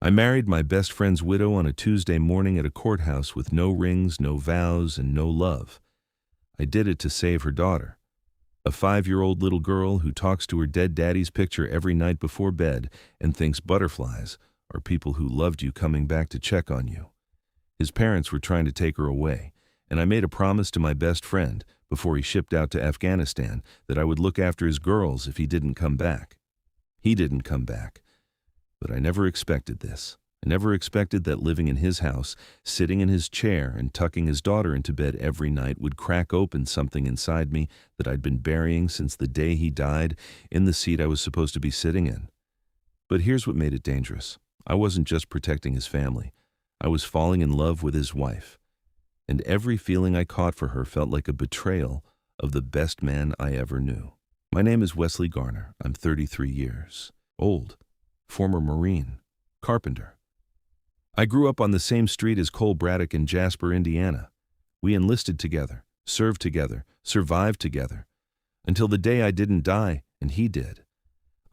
I married my best friend's widow on a Tuesday morning at a courthouse with no rings, no vows, and no love. I did it to save her daughter, a 5-year-old little girl who talks to her dead daddy's picture every night before bed and thinks butterflies are people who loved you coming back to check on you. His parents were trying to take her away, and I made a promise to my best friend before he shipped out to Afghanistan that I would look after his girls if he didn't come back. He didn't come back, but I never expected this. I never expected that living in his house, sitting in his chair and tucking his daughter into bed every night would crack open something inside me that I'd been burying since the day he died in the seat I was supposed to be sitting in. But here's what made it dangerous. I wasn't just protecting his family. I was falling in love with his wife. And every feeling I caught for her felt like a betrayal of the best man I ever knew. My name is Wesley Garner. I'm 33 years old, former Marine, carpenter. I grew up on the same street as Cole Braddock in Jasper, Indiana. We enlisted together, served together, survived together, until the day I didn't die and he did.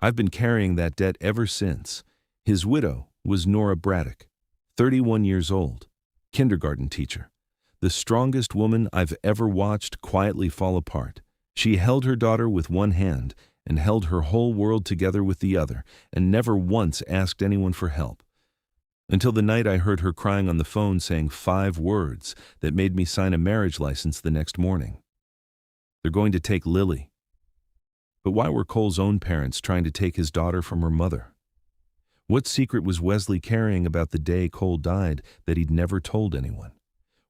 I've been carrying that debt ever since. His widow was Nora Braddock, 31 years old, kindergarten teacher. The strongest woman I've ever watched quietly fall apart. She held her daughter with one hand and held her whole world together with the other, and never once asked anyone for help. Until the night I heard her crying on the phone saying 5 words that made me sign a marriage license the next morning. They're going to take Lily. But why were Cole's own parents trying to take his daughter from her mother? What secret was Wesley carrying about the day Cole died that he'd never told anyone?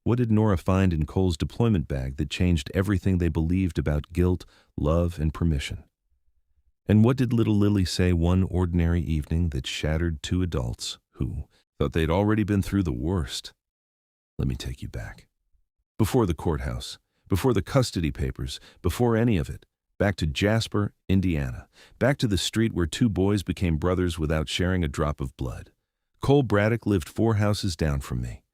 What did Nora find in Cole's deployment bag that changed everything they believed about guilt, love, and permission? And what did little Lily say one ordinary evening that shattered 2 adults who thought they'd already been through the worst? Let me take you back. Before the courthouse, before the custody papers, before any of it, back to Jasper, Indiana, back to the street where 2 boys became brothers without sharing a drop of blood. Cole Braddock lived 4 houses down from me.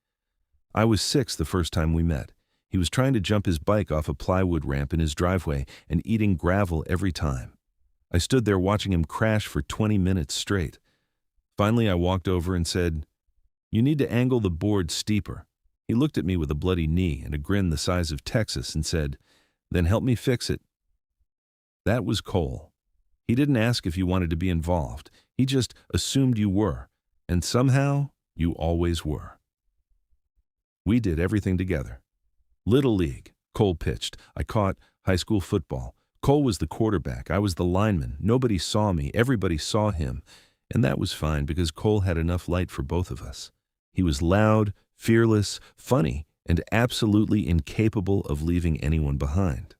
I was 6 the first time we met. He was trying to jump his bike off a plywood ramp in his driveway and eating gravel every time. I stood there watching him crash for 20 minutes straight. Finally, I walked over and said, "You need to angle the board steeper." He looked at me with a bloody knee and a grin the size of Texas and said, "Then help me fix it." That was Cole. He didn't ask if you wanted to be involved. He just assumed you were, and somehow you always were. We did everything together. Little League, Cole pitched. I caught high school football. Cole was the quarterback. I was the lineman. Nobody saw me. Everybody saw him. And that was fine because Cole had enough light for both of us. He was loud, fearless, funny, and absolutely incapable of leaving anyone behind.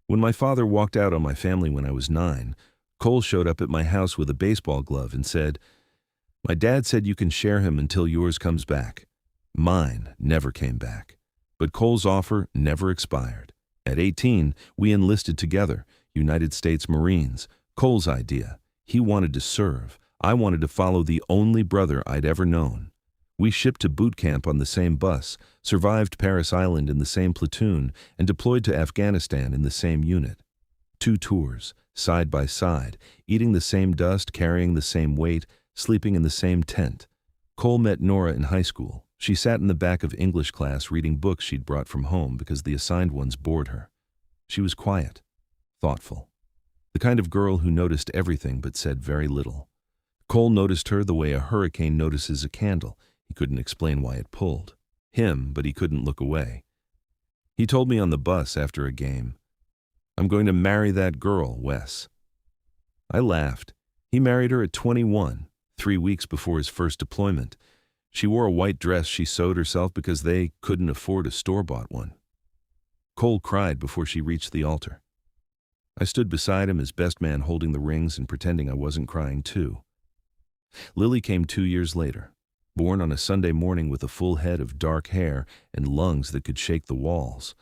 When my father walked out on my family when I was 9, Cole showed up at my house with a baseball glove and said, "My dad said you can share him until yours comes back." Mine never came back, but Cole's offer never expired. At 18, we enlisted together, United States Marines. Cole's idea. He wanted to serve. I wanted to follow the only brother I'd ever known. We shipped to boot camp on the same bus, survived Paris Island in the same platoon, and deployed to Afghanistan in the same unit. 2 tours, side by side, eating the same dust, carrying the same weight, sleeping in the same tent. Cole met Nora in high school. She sat in the back of English class reading books she'd brought from home because the assigned ones bored her. She was quiet, thoughtful, the kind of girl who noticed everything but said very little. Cole noticed her the way a hurricane notices a candle. He couldn't explain why it pulled him, but he couldn't look away. He told me on the bus after a game, "I'm going to marry that girl, Wes." I laughed. He married her at 21, 3 weeks before his first deployment. She wore a white dress she sewed herself because they couldn't afford a store-bought one. Cole cried before she reached the altar. I stood beside him as best man holding the rings and pretending I wasn't crying too. Lily came 2 years later, born on a Sunday morning with a full head of dark hair and lungs that could shake the walls.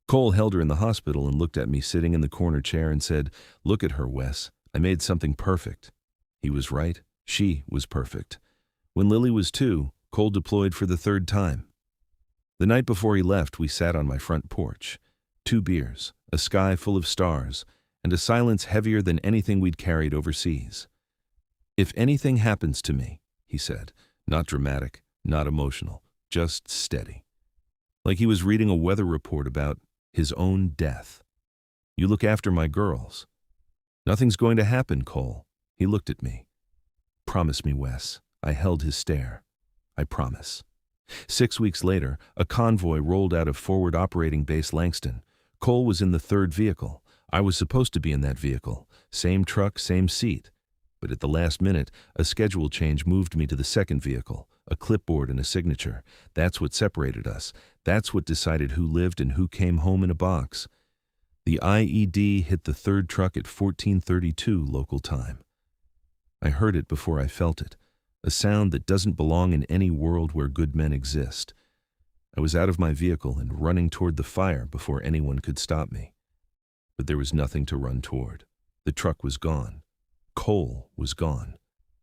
Cole held her in the hospital and looked at me sitting in the corner chair and said, "Look at her, Wes. I made something perfect." He was right. She was perfect. When Lily was 2, Cole deployed for the 3rd time. The night before he left, we sat on my front porch. 2 beers, a sky full of stars, and a silence heavier than anything we'd carried overseas. "If anything happens to me," he said, not dramatic, not emotional, just steady. Like he was reading a weather report about his own death. "You look after my girls." "Nothing's going to happen, Cole." He looked at me. "Promise me, Wes." I held his stare. "I promise." 6 weeks later, a convoy rolled out of Forward Operating Base Langston. Cole was in the third vehicle. I was supposed to be in that vehicle. Same truck, same seat. But at the last minute, a schedule change moved me to the second vehicle, a clipboard and a signature. That's what separated us. That's what decided who lived and who came home in a box. The IED hit the third truck at 14:32 local time. I heard it before I felt it, a sound that doesn't belong in any world where good men exist. I was out of my vehicle and running toward the fire before anyone could stop me. But there was nothing to run toward. The truck was gone. Cole was gone.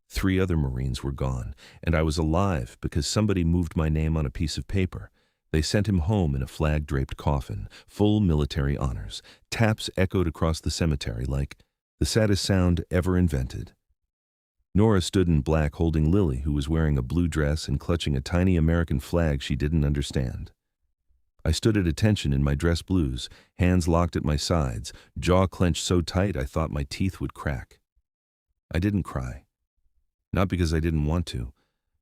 3 other Marines were gone, and I was alive because somebody moved my name on a piece of paper. They sent him home in a flag-draped coffin, full military honors. Taps echoed across the cemetery like the saddest sound ever invented. Nora stood in black holding Lily, who was wearing a blue dress and clutching a tiny American flag she didn't understand. I stood at attention in my dress blues, hands locked at my sides, jaw clenched so tight I thought my teeth would crack. I didn't cry. Not because I didn't want to,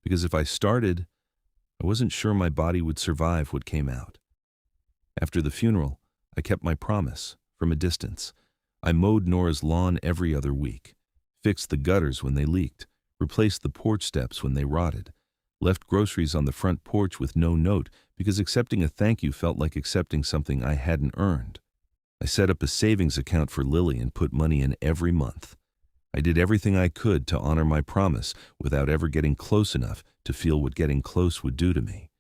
because if I started, I wasn't sure my body would survive what came out. After the funeral, I kept my promise, from a distance. I mowed Nora's lawn every other week, fixed the gutters when they leaked, replaced the porch steps when they rotted, left groceries on the front porch with no note because accepting a thank you felt like accepting something I hadn't earned. I set up a savings account for Lily and put money in every month. I did everything I could to honor my promise without ever getting close enough to feel what getting close would do to me.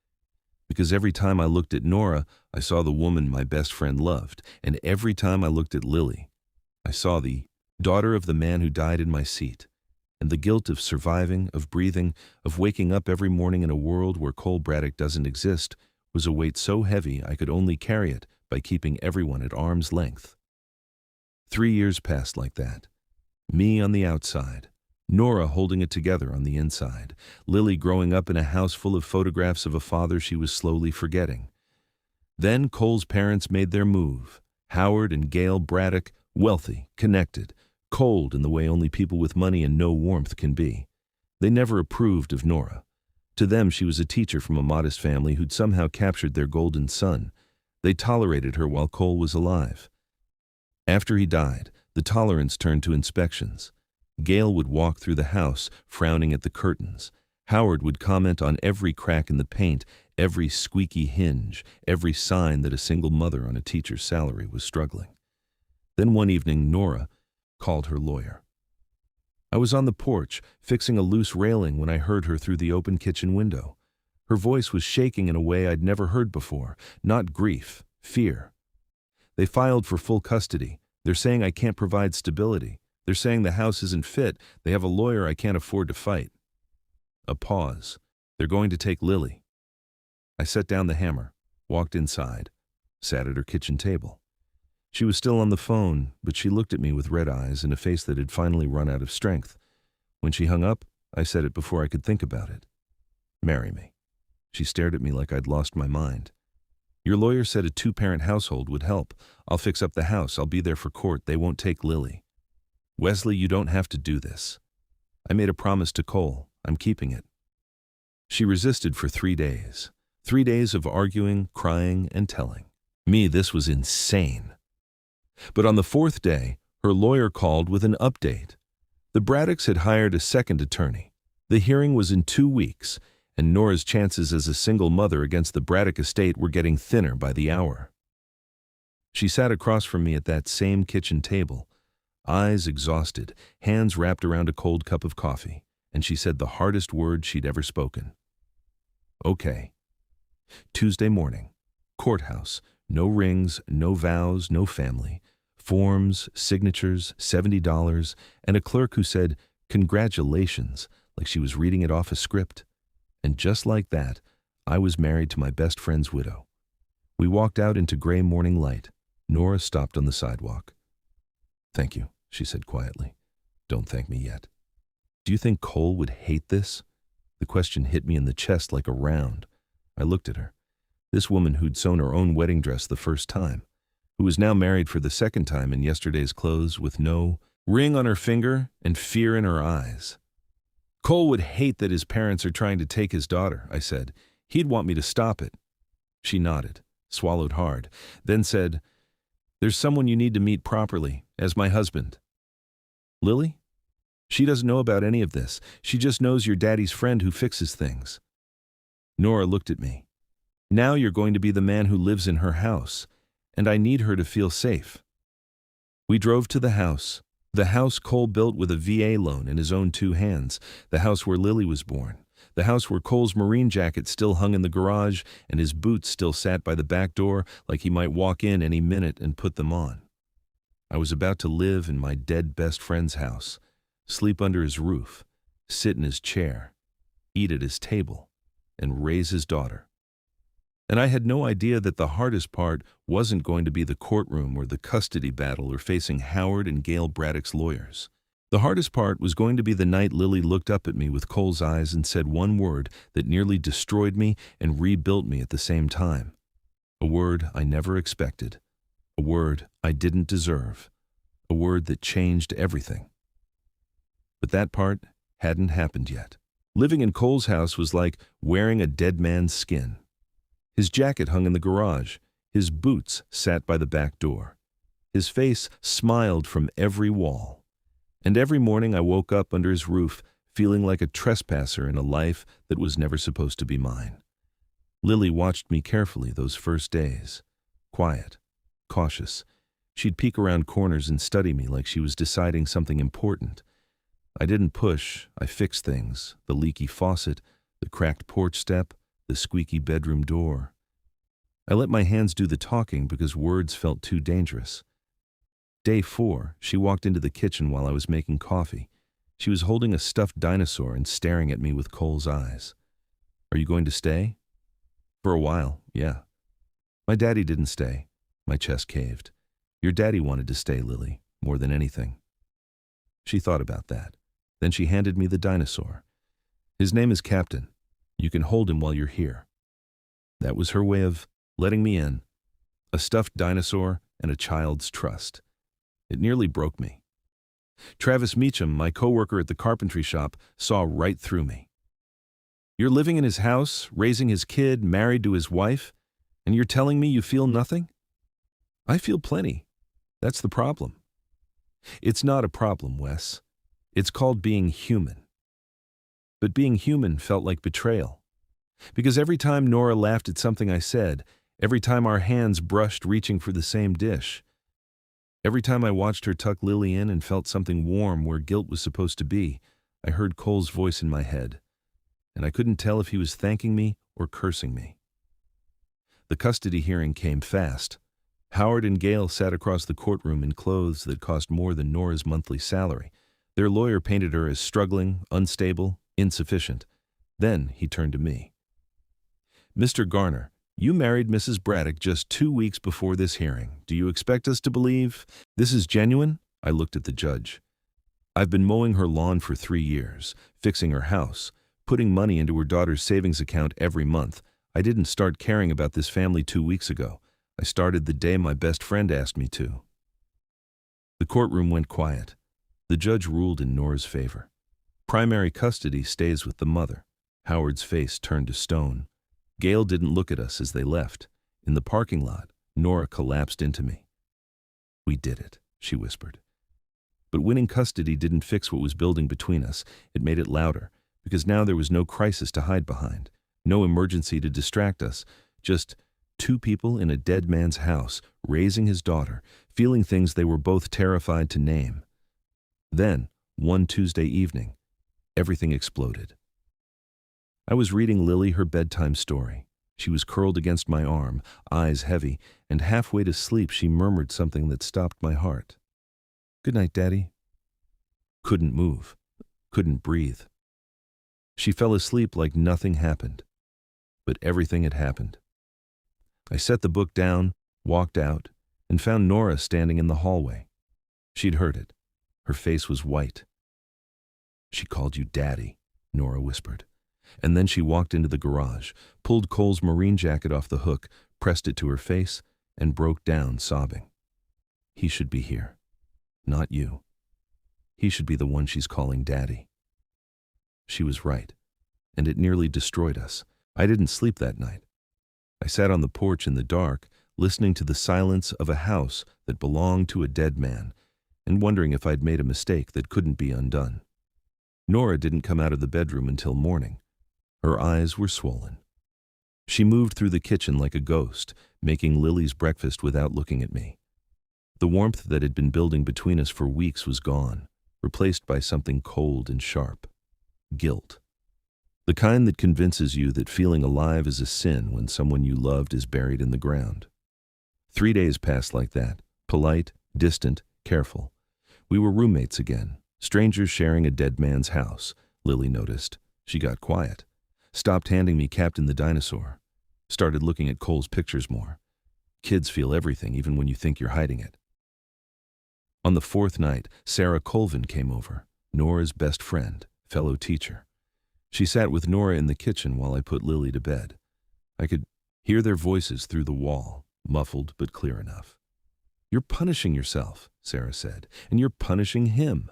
Because every time I looked at Nora, I saw the woman my best friend loved, and every time I looked at Lily, I saw the daughter of the man who died in my seat. And the guilt of surviving, of breathing, of waking up every morning in a world where Cole Braddock doesn't exist was a weight so heavy I could only carry it by keeping everyone at arm's length. 3 years passed like that. Me on the outside, Nora holding it together on the inside, Lily growing up in a house full of photographs of a father she was slowly forgetting. Then Cole's parents made their move. Howard and Gail Braddock, wealthy, connected, cold in the way only people with money and no warmth can be. They never approved of Nora. To them she was a teacher from a modest family who'd somehow captured their golden son. They tolerated her while Cole was alive. After he died, the tolerance turned to inspections. Gail would walk through the house, frowning at the curtains. Howard would comment on every crack in the paint, every squeaky hinge, every sign that a single mother on a teacher's salary was struggling. Then one evening, Nora called her lawyer. I was on the porch, fixing a loose railing when I heard her through the open kitchen window. Her voice was shaking in a way I'd never heard before, not grief, fear. "They filed for full custody. They're saying I can't provide stability. They're saying the house isn't fit. They have a lawyer I can't afford to fight." A pause. "They're going to take Lily." I set down the hammer, walked inside, sat at her kitchen table. She was still on the phone, but she looked at me with red eyes and a face that had finally run out of strength. When she hung up, I said it before I could think about it. "Marry me." She stared at me like I'd lost my mind. "Your lawyer said a 2-parent household would help. I'll fix up the house. I'll be there for court. They won't take Lily." "Wesley, you don't have to do this. I made a promise to Cole. I'm keeping it." She resisted for 3 days. 3 days of arguing, crying, and telling. Me, this was insane. But on the 4th day, her lawyer called with an update. The Braddocks had hired a second attorney. The hearing was in 2 weeks, and Nora's chances as a single mother against the Braddock estate were getting thinner by the hour. She sat across from me at that same kitchen table, eyes exhausted, hands wrapped around a cold cup of coffee, and she said the hardest word she'd ever spoken. "Okay." Tuesday morning. Courthouse. No rings, no vows, no family. Forms, signatures, $70, and a clerk who said, "Congratulations," like she was reading it off a script. And just like that, I was married to my best friend's widow. We walked out into gray morning light. Nora stopped on the sidewalk. "Thank you," she said quietly. "Don't thank me yet." Do you think Cole would hate this? The question hit me in the chest like a round. I looked at her. This woman who'd sewn her own wedding dress the first time, who was now married for the second time in yesterday's clothes with no ring on her finger and fear in her eyes. Cole would hate that his parents are trying to take his daughter, I said. He'd want me to stop it. She nodded, swallowed hard, then said, "There's someone you need to meet properly, as my husband." Lily? She doesn't know about any of this. She just knows you're Daddy's friend who fixes things. Nora looked at me. Now you're going to be the man who lives in her house, and I need her to feel safe. We drove to the house Cole built with a VA loan in his own 2 hands, the house where Lily was born, the house where Cole's marine jacket still hung in the garage and his boots still sat by the back door like he might walk in any minute and put them on. I was about to live in my dead best friend's house, sleep under his roof, sit in his chair, eat at his table, and raise his daughter. And I had no idea that the hardest part wasn't going to be the courtroom or the custody battle or facing Howard and Gail Braddock's lawyers. The hardest part was going to be the night Lily looked up at me with Cole's eyes and said one word that nearly destroyed me and rebuilt me at the same time. A word I never expected. A word I didn't deserve. A word that changed everything. But that part hadn't happened yet. Living in Cole's house was like wearing a dead man's skin. His jacket hung in the garage. His boots sat by the back door. His face smiled from every wall. And every morning I woke up under his roof, feeling like a trespasser in a life that was never supposed to be mine. Lily watched me carefully those first days. Quiet, cautious. She'd peek around corners and study me like she was deciding something important. I didn't push, I fixed things. The leaky faucet, the cracked porch step, the squeaky bedroom door. I let my hands do the talking because words felt too dangerous. Day 4, she walked into the kitchen while I was making coffee. She was holding a stuffed dinosaur and staring at me with Cole's eyes. "Are you going to stay?" "For a while, yeah." "My daddy didn't stay." My chest caved. "Your daddy wanted to stay, Lily, more than anything." She thought about that. Then she handed me the dinosaur. "His name is Captain. You can hold him while you're here." That was her way of letting me in. A stuffed dinosaur and a child's trust. It nearly broke me. Travis Meacham, my coworker at the carpentry shop, saw right through me. "You're living in his house, raising his kid, married to his wife, and you're telling me you feel nothing?" "I feel plenty. That's the problem." "It's not a problem, Wes. It's called being human." But being human felt like betrayal. Because every time Nora laughed at something I said, every time our hands brushed reaching for the same dish, every time I watched her tuck Lily in and felt something warm where guilt was supposed to be, I heard Cole's voice in my head, and I couldn't tell if he was thanking me or cursing me. The custody hearing came fast. Howard and Gail sat across the courtroom in clothes that cost more than Nora's monthly salary. Their lawyer painted her as struggling, unstable, insufficient. Then he turned to me. "Mr. Garner, you married Mrs. Braddock just 2 weeks before this hearing. Do you expect us to believe this is genuine?" I looked at the judge. "I've been mowing her lawn for 3 years, fixing her house, putting money into her daughter's savings account every month. I didn't start caring about this family 2 weeks ago. I started the day my best friend asked me to." The courtroom went quiet. The judge ruled in Nora's favor. Primary custody stays with the mother. Howard's face turned to stone. Gail didn't look at us as they left. In the parking lot, Nora collapsed into me. "We did it," she whispered. But winning custody didn't fix what was building between us. It made it louder, because now there was no crisis to hide behind, no emergency to distract us, just 2 people in a dead man's house, raising his daughter, feeling things they were both terrified to name. Then, one Tuesday evening, everything exploded. I was reading Lily her bedtime story. She was curled against my arm, eyes heavy, and halfway to sleep she murmured something that stopped my heart. "Good night, Daddy." Couldn't move, couldn't breathe. She fell asleep like nothing happened. But everything had happened. I set the book down, walked out, and found Nora standing in the hallway. She'd heard it. Her face was white. She called you Daddy, Nora whispered. And then she walked into the garage, pulled Cole's marine jacket off the hook, pressed it to her face, and broke down sobbing. He should be here, not you. He should be the one she's calling Daddy. She was right, and it nearly destroyed us. I didn't sleep that night. I sat on the porch in the dark, listening to the silence of a house that belonged to a dead man, and wondering if I'd made a mistake that couldn't be undone. Nora didn't come out of the bedroom until morning. Her eyes were swollen. She moved through the kitchen like a ghost, making Lily's breakfast without looking at me. The warmth that had been building between us for weeks was gone, replaced by something cold and sharp. Guilt. The kind that convinces you that feeling alive is a sin when someone you loved is buried in the ground. 3 days passed like that, polite, distant, careful. We were roommates again, strangers sharing a dead man's house. Lily noticed. She got quiet. Stopped handing me Captain the Dinosaur. Started looking at Cole's pictures more. Kids feel everything even when you think you're hiding it. On the 4th night, Sarah Colvin came over, Nora's best friend, fellow teacher. She sat with Nora in the kitchen while I put Lily to bed. I could hear their voices through the wall, muffled but clear enough. "You're punishing yourself," Sarah said, "and you're punishing him.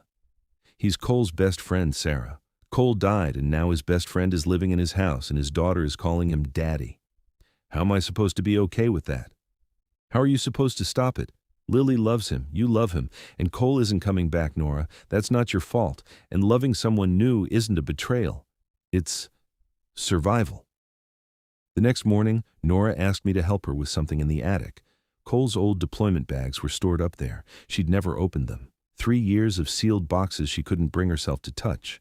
He's Cole's best friend, Sarah. Cole died, and now his best friend is living in his house, and his daughter is calling him Daddy. How am I supposed to be okay with that? How are you supposed to stop it? Lily loves him, you love him, and Cole isn't coming back, Nora. That's not your fault, and loving someone new isn't a betrayal. It's survival." The next morning, Nora asked me to help her with something in the attic. Cole's old deployment bags were stored up there. She'd never opened them. 3 years of sealed boxes she couldn't bring herself to touch.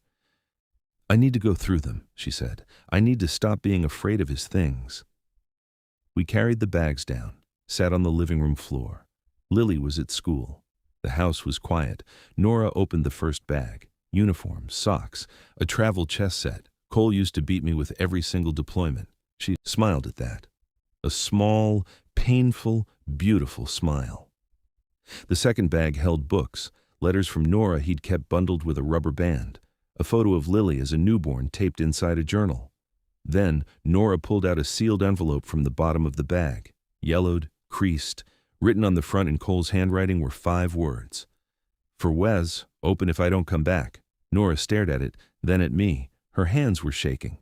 "I need to go through them," she said. "I need to stop being afraid of his things." We carried the bags down, sat on the living room floor. Lily was at school. The house was quiet. Nora opened the first bag. Uniforms, socks, a travel chess set. Cole used to beat me with every single deployment. She smiled at that. A small, painful, beautiful smile. The second bag held books, letters from Nora he'd kept bundled with a rubber band, a photo of Lily as a newborn taped inside a journal. Then Nora pulled out a sealed envelope from the bottom of the bag, yellowed, creased. Written on the front in Cole's handwriting were 5 words. "For Wes, open if I don't come back." Nora stared at it, then at me. Her hands were shaking.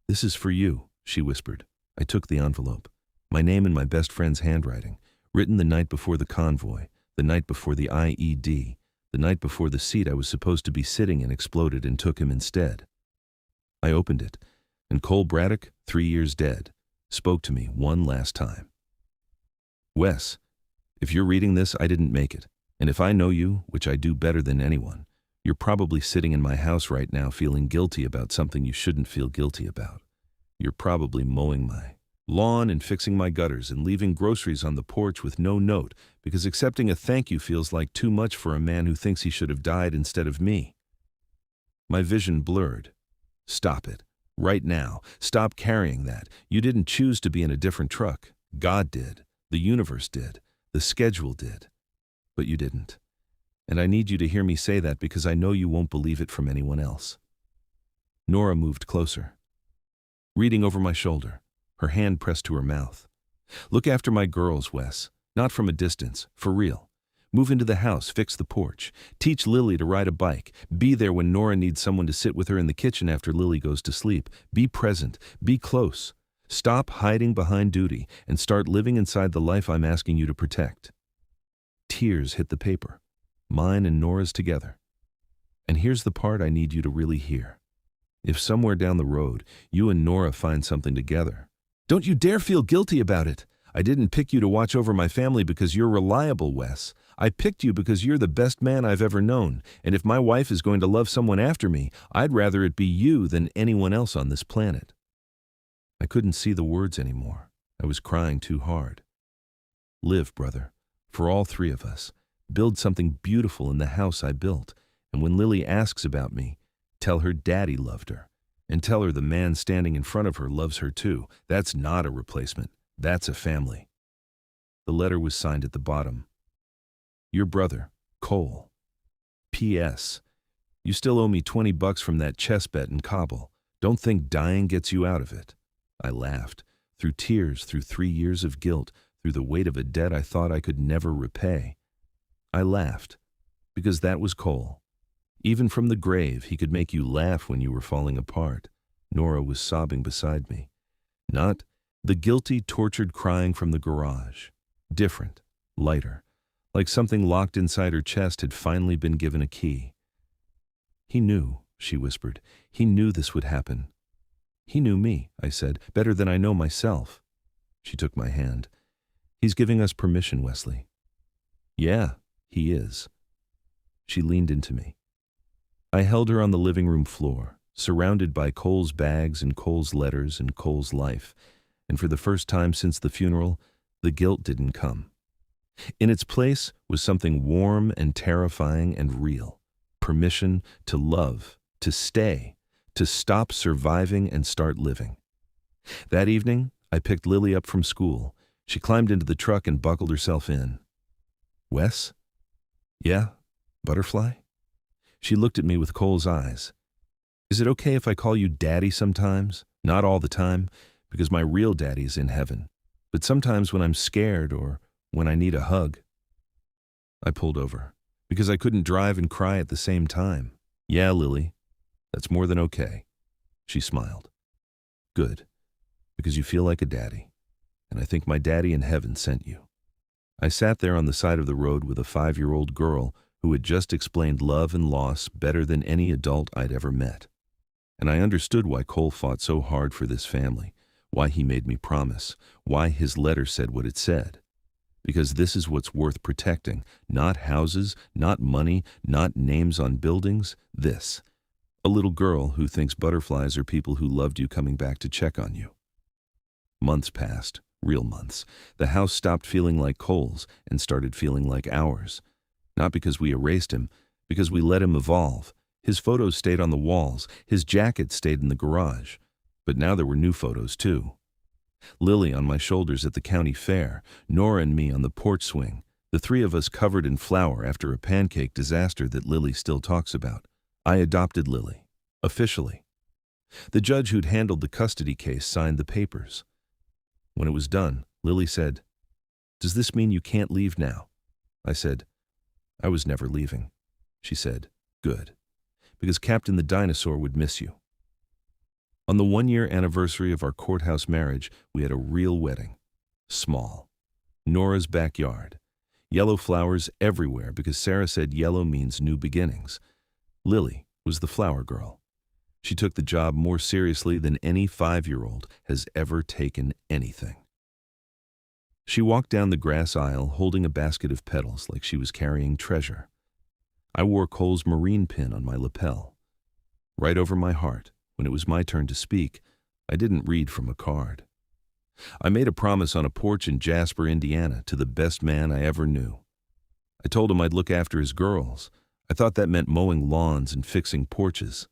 "This is for you," she whispered. I took the envelope. My name in my best friend's handwriting, written the night before the convoy, the night before the IED, the night before the seat I was supposed to be sitting in exploded and took him instead. I opened it, and Cole Braddock, 3 years dead, spoke to me one last time. "Wes, if you're reading this, I didn't make it. And if I know you, which I do better than anyone, you're probably sitting in my house right now feeling guilty about something you shouldn't feel guilty about. You're probably mowing my lawn and fixing my gutters and leaving groceries on the porch with no note because accepting a thank you feels like too much for a man who thinks he should have died instead of me." My vision blurred. "Stop it. Right now. Stop carrying that. You didn't choose to be in a different truck. God did. The universe did. The schedule did. But you didn't. And I need you to hear me say that because I know you won't believe it from anyone else." Nora moved closer, reading over my shoulder, her hand pressed to her mouth. "Look after my girls, Wes. Not from a distance, for real. Move into the house, fix the porch. Teach Lily to ride a bike. Be there when Nora needs someone to sit with her in the kitchen after Lily goes to sleep. Be present. Be close. Stop hiding behind duty and start living inside the life I'm asking you to protect." Tears hit the paper, mine and Nora's together. "And here's the part I need you to really hear. If somewhere down the road you and Nora find something together, don't you dare feel guilty about it. I didn't pick you to watch over my family because you're reliable, Wes. I picked you because you're the best man I've ever known, and if my wife is going to love someone after me, I'd rather it be you than anyone else on this planet." I couldn't see the words anymore. I was crying too hard. "Live, brother, for all 3 of us. Build something beautiful in the house I built, and when Lily asks about me, tell her Daddy loved her, and tell her the man standing in front of her loves her too. That's not a replacement. That's a family." The letter was signed at the bottom. "Your brother, Cole. P.S. You still owe me $20 from that chess bet in Kabul. Don't think dying gets you out of it. I laughed, through tears, through 3 years of guilt, through the weight of a debt I thought I could never repay. I laughed, because that was Cole. Even from the grave, he could make you laugh when you were falling apart. Nora was sobbing beside me. Not the guilty, tortured crying from the garage. Different, lighter, like something locked inside her chest had finally been given a key. He knew, she whispered. He knew this would happen. He knew me, I said, better than I know myself. She took my hand. He's giving us permission, Wesley. Yeah, he is. She leaned into me. I held her on the living room floor, surrounded by Cole's bags and Cole's letters and Cole's life, and for the first time since the funeral, the guilt didn't come. In its place was something warm and terrifying and real. Permission to love, to stay, to stop surviving and start living. That evening, I picked Lily up from school. She climbed into the truck and buckled herself in. Wes? Yeah? Butterfly? She looked at me with Cole's eyes. Is it okay if I call you Daddy sometimes? Not all the time, because my real daddy is in heaven. But sometimes when I'm scared or when I need a hug. I pulled over, because I couldn't drive and cry at the same time. Yeah, Lily, that's more than okay. She smiled. Good, because you feel like a daddy, and I think my daddy in heaven sent you. I sat there on the side of the road with a 5-year-old girl who had just explained love and loss better than any adult I'd ever met. And I understood why Cole fought so hard for this family, why he made me promise, why his letter said what it said. Because this is what's worth protecting, not houses, not money, not names on buildings, this. A little girl who thinks butterflies are people who loved you coming back to check on you. Months passed, real months. The house stopped feeling like Cole's and started feeling like ours. Not because we erased him, because we let him evolve. His photos stayed on the walls, his jacket stayed in the garage. But now there were new photos too. Lily on my shoulders at the county fair, Nora and me on the porch swing, the three of us covered in flour after a pancake disaster that Lily still talks about. I adopted Lily, officially. The judge who'd handled the custody case signed the papers. When it was done, Lily said, "Does this mean you can't leave now?" I said, "I was never leaving." She said, "Good, because Captain the Dinosaur would miss you." On the 1-year anniversary of our courthouse marriage, we had a real wedding. Small. Nora's backyard. Yellow flowers everywhere because Sarah said yellow means new beginnings. Lily was the flower girl. She took the job more seriously than any 5-year-old has ever taken anything. She walked down the grass aisle holding a basket of petals like she was carrying treasure. I wore Cole's marine pin on my lapel. Right over my heart, when it was my turn to speak, I didn't read from a card. I made a promise on a porch in Jasper, Indiana, to the best man I ever knew. I told him I'd look after his girls. I thought that meant mowing lawns and fixing porches.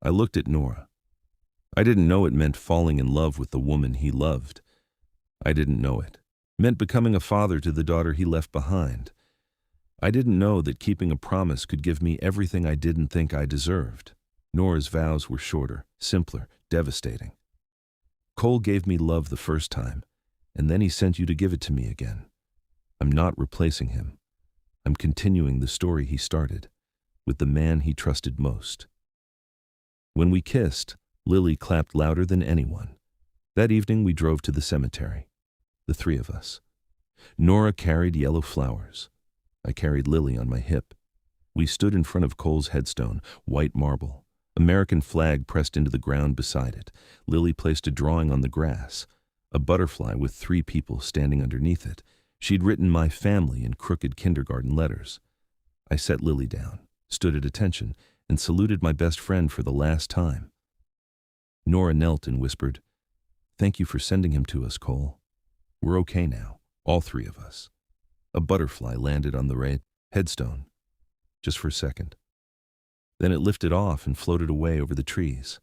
I looked at Nora. I didn't know it meant falling in love with the woman he loved. I didn't know it meant becoming a father to the daughter he left behind. I didn't know that keeping a promise could give me everything I didn't think I deserved. Nora's vows were shorter, simpler, devastating. Cole gave me love the first time, and then he sent you to give it to me again. I'm not replacing him. I'm continuing the story he started, with the man he trusted most. When we kissed, Lily clapped louder than anyone. That evening we drove to the cemetery, the three of us. Nora carried yellow flowers. I carried Lily on my hip. We stood in front of Cole's headstone, white marble. American flag pressed into the ground beside it. Lily placed a drawing on the grass, a butterfly with 3 people standing underneath it. She'd written "my family" in crooked kindergarten letters. I set Lily down, stood at attention, and saluted my best friend for the last time. Nora knelt and whispered, "Thank you for sending him to us, Cole. We're okay now, all 3 of us." A butterfly landed on the headstone, just for a second. Then it lifted off and floated away over the trees.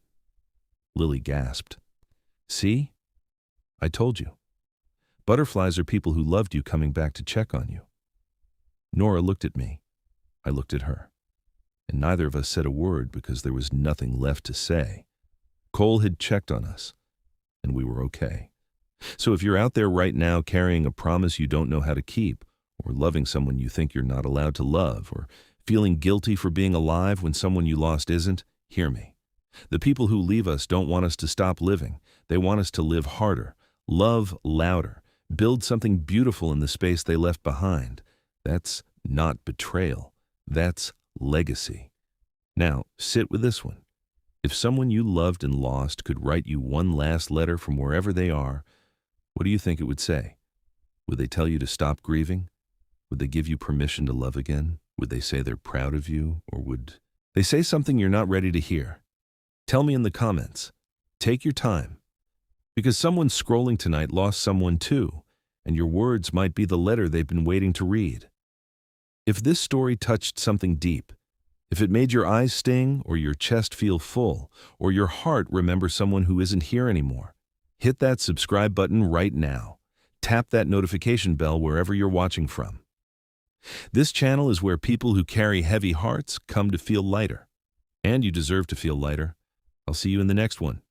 Lily gasped. "See? I told you. Butterflies are people who loved you coming back to check on you." Nora looked at me. I looked at her. and neither of us said a word because there was nothing left to say. Cole had checked on us, and we were okay. So if you're out there right now carrying a promise you don't know how to keep, or loving someone you think you're not allowed to love, or feeling guilty for being alive when someone you lost isn't, hear me. The people who leave us don't want us to stop living. They want us to live harder, love louder, build something beautiful in the space they left behind. That's not betrayal. That's legacy. Now, sit with this one. If someone you loved and lost could write you one last letter from wherever they are, what do you think it would say? Would they tell you to stop grieving? Would they give you permission to love again? Would they say they're proud of you? Or would they say something you're not ready to hear? Tell me in the comments. Take your time. Because someone scrolling tonight lost someone too, and your words might be the letter they've been waiting to read. If this story touched something deep, if it made your eyes sting, or your chest feel full, or your heart remember someone who isn't here anymore, hit that subscribe button right now. Tap that notification bell wherever you're watching from. This channel is where people who carry heavy hearts come to feel lighter. And you deserve to feel lighter. I'll see you in the next one.